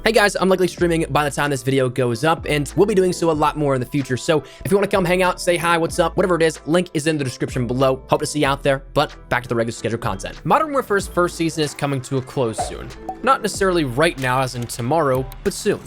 Hey guys, I'm likely streaming by the time this video goes up, and we'll be doing so a lot more in the future. So if you want to come hang out, say hi, what's up, whatever it is, link is in the description below. Hope to see you out there, but back to the regular scheduled content. Modern Warfare's first season is coming to a close soon. Not necessarily right now, as in tomorrow, but soon.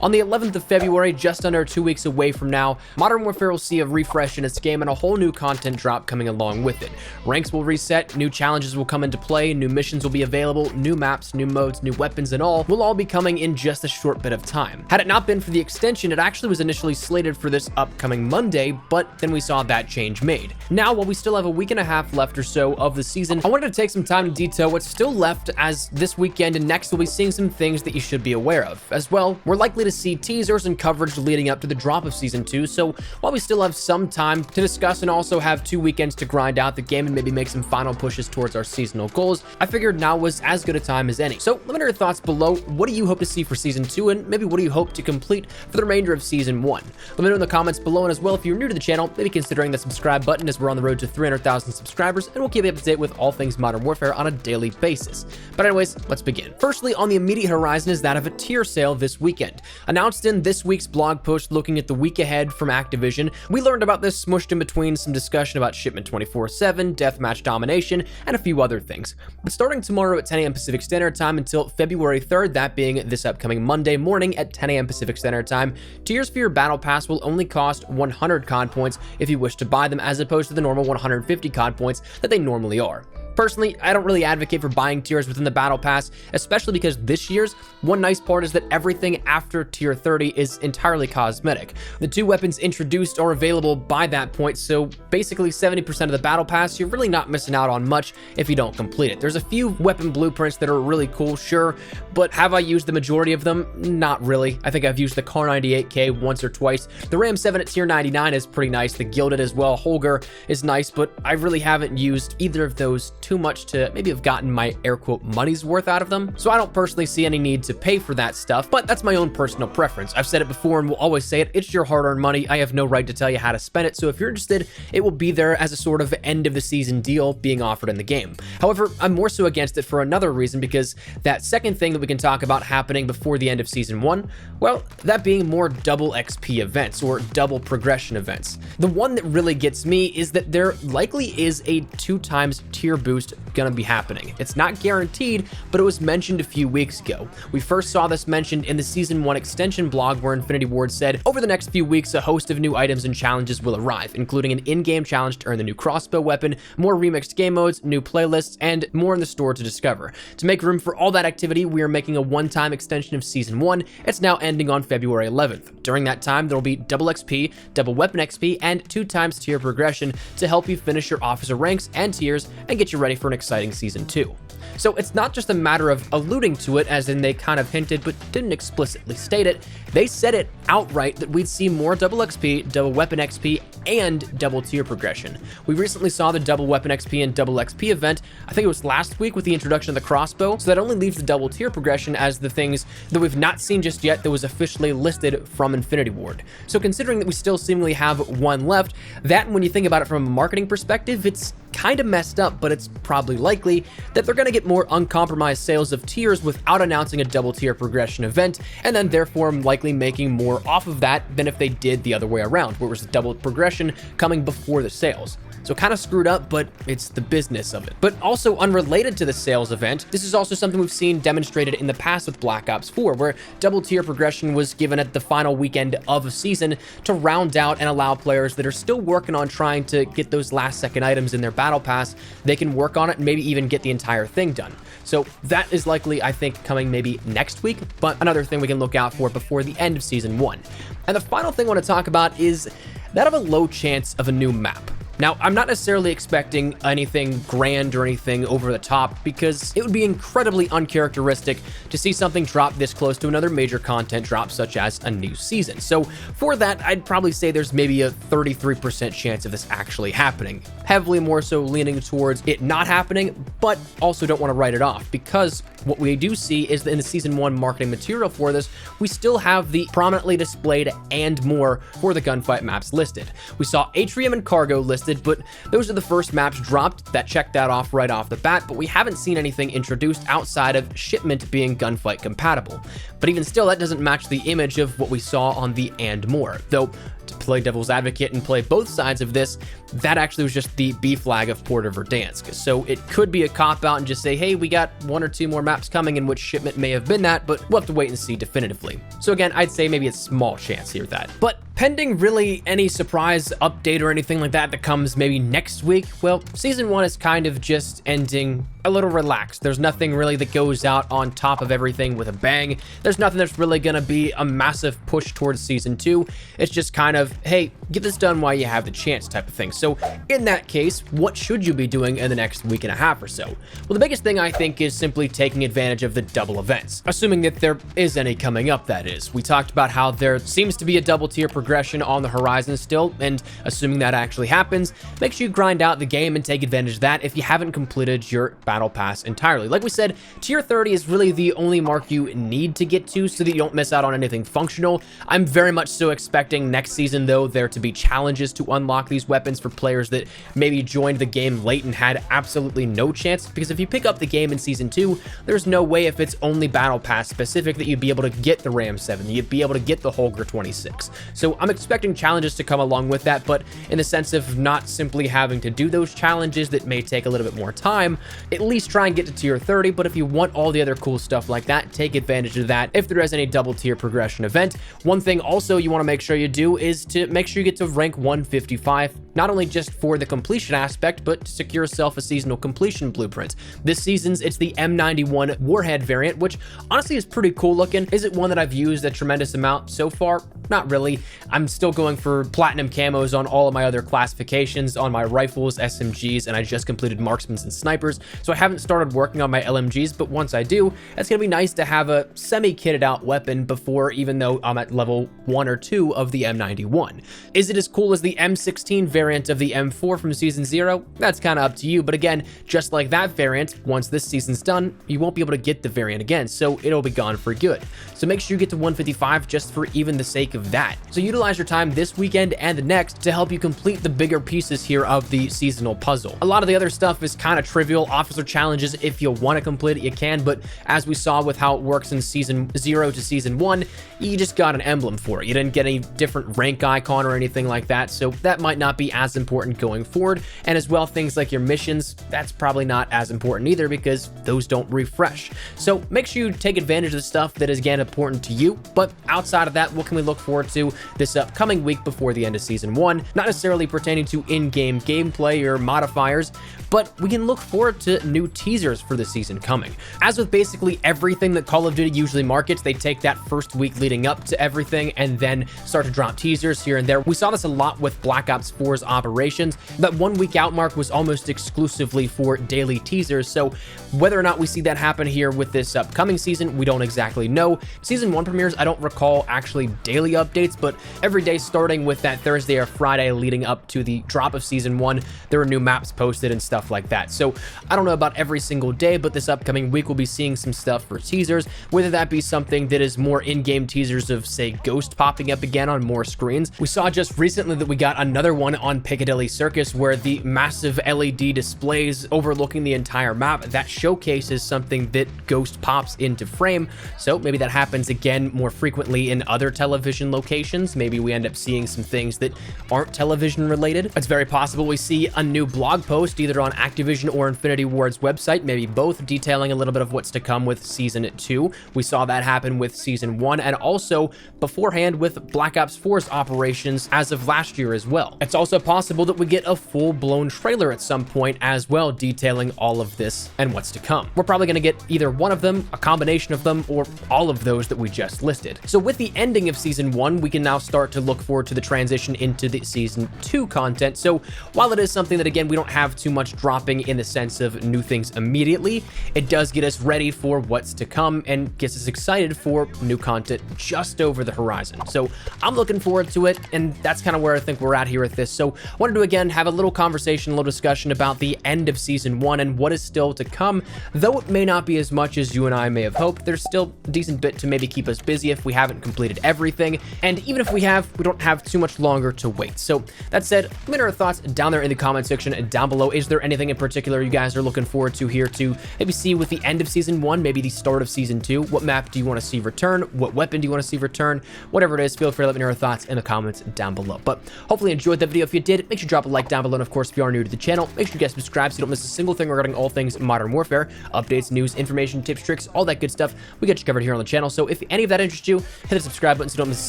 On the 11th of February, just under 2 weeks away from now, Modern Warfare will see a refresh in its game and a whole new content drop coming along with it. Ranks will reset, new challenges will come into play, new missions will be available, new maps, new modes, new weapons, and all will all be coming in just a short bit of time. Had it not been for the extension, it actually was initially slated for this upcoming Monday, but then we saw that change made. Now, while we still have a week and a half left or so of the season, I wanted to take some time to detail what's still left, as this weekend and next we'll be seeing some things that you should be aware of. As well, we're likely to see teasers and coverage leading up to the drop of Season 2, so while we still have some time to discuss and also have 2 weekends to grind out the game and maybe make some final pushes towards our seasonal goals, I figured now was as good a time as any. So let me know your thoughts below. What do you hope to see for Season 2, and maybe what do you hope to complete for the remainder of Season 1? Let me know in the comments below, and as well, if you're new to the channel, maybe considering the subscribe button, as we're on the road to 300,000 subscribers, and we'll keep you up to date with all things Modern Warfare on a daily basis. But anyways, let's begin. Firstly, on the immediate horizon is that of a tier sale this weekend. Announced in this week's blog post looking at the week ahead from Activision, we learned about this smushed in between some discussion about Shipment 24/7, Deathmatch Domination, and a few other things. But starting tomorrow at 10 a.m. Pacific Standard Time until February 3rd, that being this upcoming Monday morning at 10 a.m. Pacific Standard Time, tiers for your Battle Pass will only cost 100 COD points if you wish to buy them, as opposed to the normal 150 COD points that they normally are. Personally, I don't really advocate for buying tiers within the Battle Pass, especially because this year's one nice part is that everything after tier 30 is entirely cosmetic. The 2 weapons introduced are available by that point, so basically 70% of the Battle Pass, you're really not missing out on much if you don't complete it. There's a few weapon blueprints that are really cool, sure, but have I used the majority of them? Not really. I think I've used the Kar 98K once or twice. The Ram 7 at tier 99 is pretty nice. The Gilded as well, Holger is nice, but I really haven't used either of those too much to maybe have gotten my air quote money's worth out of them. So I don't personally see any need to pay for that stuff, but that's my own personal preference. I've said it before and will always say it. It's your hard-earned money. I have no right to tell you how to spend it. So if you're interested, it will be there as a sort of end of the season deal being offered in the game. However, I'm more so against it for another reason, because that second thing that we can talk about happening before the end of Season 1, well, that being more double XP events or double progression events. The one that really gets me is that there likely is a 2 times tier boost gonna be happening. It's not guaranteed, but it was mentioned a few weeks ago. We first saw this mentioned in the Season 1 extension blog, where Infinity Ward said, over the next few weeks, a host of new items and challenges will arrive, including an in-game challenge to earn the new crossbow weapon, more remixed game modes, new playlists, and more in the store to discover. To make room for all that activity, we are making a one-time extension of Season 1. It's now ending on February 11th. During that time, there will be double XP, double weapon XP, and 2 times tier progression to help you finish your officer ranks and tiers and get you ready for an exciting Season 2. So it's not just a matter of alluding to it, as in they kind of hinted but didn't explicitly state it. They said it outright that we'd see more double XP, double weapon XP, and double tier progression. We recently saw the double weapon XP and double XP event, I think it was last week, with the introduction of the crossbow, so that only leaves the double tier progression as the things that we've not seen just yet that was officially listed from Infinity Ward. So considering that we still seemingly have 1 left, that, when you think about it from a marketing perspective, it's kind of messed up, but it's probably likely that they're going to get more uncompromised sales of tiers without announcing a double tier progression event, and then therefore likely making more off of that than if they did the other way around, where it was a double progression coming before the sales. So kind of screwed up, but it's the business of it. But also unrelated to the sales event, this is also something we've seen demonstrated in the past with Black Ops 4, where double tier progression was given at the final weekend of a season to round out and allow players that are still working on trying to get those last second items in their Battle Pass, they can work on it and maybe even get the entire thing done. So that is likely, I think, coming maybe next week, but another thing we can look out for before the end of Season 1. And the final thing I want to talk about is that of a low chance of a new map. Now, I'm not necessarily expecting anything grand or anything over the top, because it would be incredibly uncharacteristic to see something drop this close to another major content drop, such as a new season. So for that, I'd probably say there's maybe a 33% chance of this actually happening. Heavily more so leaning towards it not happening, but also don't want to write it off, because what we do see is that in the Season 1 marketing material for this, we still have the prominently displayed and more for the gunfight maps listed. We saw Atrium and Cargo listed, but those are the first maps dropped that checked that off right off the bat, but we haven't seen anything introduced outside of Shipment being gunfight compatible. But even still, that doesn't match the image of what we saw on the and more, though to play devil's advocate and play both sides of this, that actually was just the B flag of Port of Verdansk. So it could be a cop-out and just say, hey, we got 1 or 2 more maps coming in which Shipment may have been that, but we'll have to wait and see definitively. So again, I'd say maybe a small chance here that. But pending really any surprise update or anything like that that comes maybe next week, well, Season 1 is kind of just ending a little relaxed. There's nothing really that goes out on top of everything with a bang. There's nothing that's really going to be a massive push towards Season 2. It's just kind of, hey, get this done while you have the chance type of thing. So in that case, what should you be doing in the next week and a half or so? Well, the biggest thing I think is simply taking advantage of the double events, assuming that there is any coming up, that is. We talked about how there seems to be a double tier progression on the horizon still, and assuming that actually happens, make sure you grind out the game and take advantage of that if you haven't completed your battle pass entirely. Like we said, tier 30 is really the only mark you need to get to so that you don't miss out on anything functional. I'm very much so expecting next season, though, there to be challenges to unlock these weapons for players that maybe joined the game late and had absolutely no chance, because if you pick up the game in Season 2, there's no way, if it's only battle pass specific, that you'd be able to get the Ram 7, you'd be able to get the Holger 26. So I'm expecting challenges to come along with that, but in the sense of not simply having to do those challenges that may take a little bit more time, at least try and get to tier 30, but if you want all the other cool stuff like that, take advantage of that if there is any double tier progression event. One thing also you want to make sure you do is to make sure you get to rank 155, not only just for the completion aspect, but to secure yourself a seasonal completion blueprint. This season's, it's the M91 Warhead variant, which honestly is pretty cool looking. Is it one that I've used a tremendous amount so far? Not really. I'm still going for platinum camos on all of my other classifications, on my rifles, SMGs, and I just completed marksmans and snipers, so I haven't started working on my LMGs, but once I do, it's going to be nice to have a semi-kitted out weapon before, even though I'm at level 1 or 2 of the M91. Is it as cool as the M16 variant of the M4 from Season 0? That's kind of up to you, but again, just like that variant, once this season's done, you won't be able to get the variant again, so it'll be gone for good. So make sure you get to 155 just for even the sake of that. So utilize your time this weekend and the next to help you complete the bigger pieces here of the seasonal puzzle. A lot of the other stuff is kind of trivial. Officer challenges, if you want to complete it, you can, but as we saw with how it works in Season 0 to Season 1, you just got an emblem for it. You didn't get any different rank icon or anything like that, so that might not be as important going forward. And as well, things like your missions, that's probably not as important either because those don't refresh. So make sure you take advantage of the stuff that is, again, important to you. But outside of that, what can we look forward to this upcoming week before the end of Season 1? Not necessarily pertaining to in-game gameplay or modifiers, but we can look forward to new teasers for the season coming. As with basically everything that Call of Duty usually markets, they take that first week leading up to everything and then start to drop teasers here and there. We saw this a lot with Black Ops 4's Operations. That 1 week out mark was almost exclusively for daily teasers, so whether or not we see that happen here with this upcoming season, we don't exactly know. Season 1 premieres, I don't recall actually daily updates, but every day starting with that Thursday or Friday leading up to the drop of Season 1, there were new maps posted and stuff like that. So I don't know about every single day, but this upcoming week we'll be seeing some stuff for teasers, whether that be something that is more in-game teasers of, say, Ghost popping up again on more screens. We saw just recently that we got another one on Piccadilly Circus where the massive LED displays overlooking the entire map, that showcases something that Ghost pops into frame. So maybe that happens again more frequently in other television locations. Maybe we end up seeing some things that aren't television related. It's very possible we see a new blog post either on Activision or Infinity Ward's website, maybe both, detailing a little bit of what's to come with Season 2. We saw that happen with Season 1 and also beforehand with Black Ops 4's Operations as of last year as well. It's also possible that we get a full-blown trailer at some point as well, detailing all of this and what's to come. We're probably going to get either one of them, a combination of them, or all of those that we just listed. So with the ending of Season 1, we can now start to look forward to the transition into the Season 2 content. So while it is something that, again, we don't have too much dropping in the sense of new things immediately. It does get us ready for what's to come and gets us excited for new content just over the horizon. So I'm looking forward to it, and that's kind of where I think we're at here with this. So I wanted to, again, have a little conversation, a little discussion about the end of Season 1 and what is still to come. Though it may not be as much as you and I may have hoped, there's still a decent bit to maybe keep us busy if we haven't completed everything. And even if we have, we don't have too much longer to wait. So that said, let me know your thoughts down there in the comment section down below. Is there anything in particular you guys are looking forward to here to maybe see with the end of Season 1, maybe the start of Season 2? What map do you want to see return? What weapon do you want to see return? Whatever it is, feel free to let me know your thoughts in the comments down below. But hopefully you enjoyed the video. If you did, make sure to drop a like down below. And of course, if you are new to the channel, make sure you guys subscribe so you don't miss a single thing regarding all things Modern Warfare, updates, news, information, tips, tricks, all that good stuff. We get you covered here on the channel. So if any of that interests you, hit the subscribe button so you don't miss a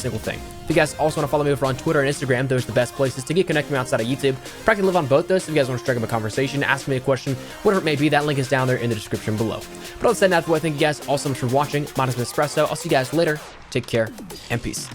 single thing. If you guys also want to follow me over on Twitter and Instagram, those are the best places to get connected with me outside of YouTube. Practically live on both those. So if you guys want to strike up a conversation, ask me a question, whatever it may be, that link is down there in the description below. But other than that, thank you guys all so much for watching. My name is Espresso. I'll see you guys later. Take care and peace.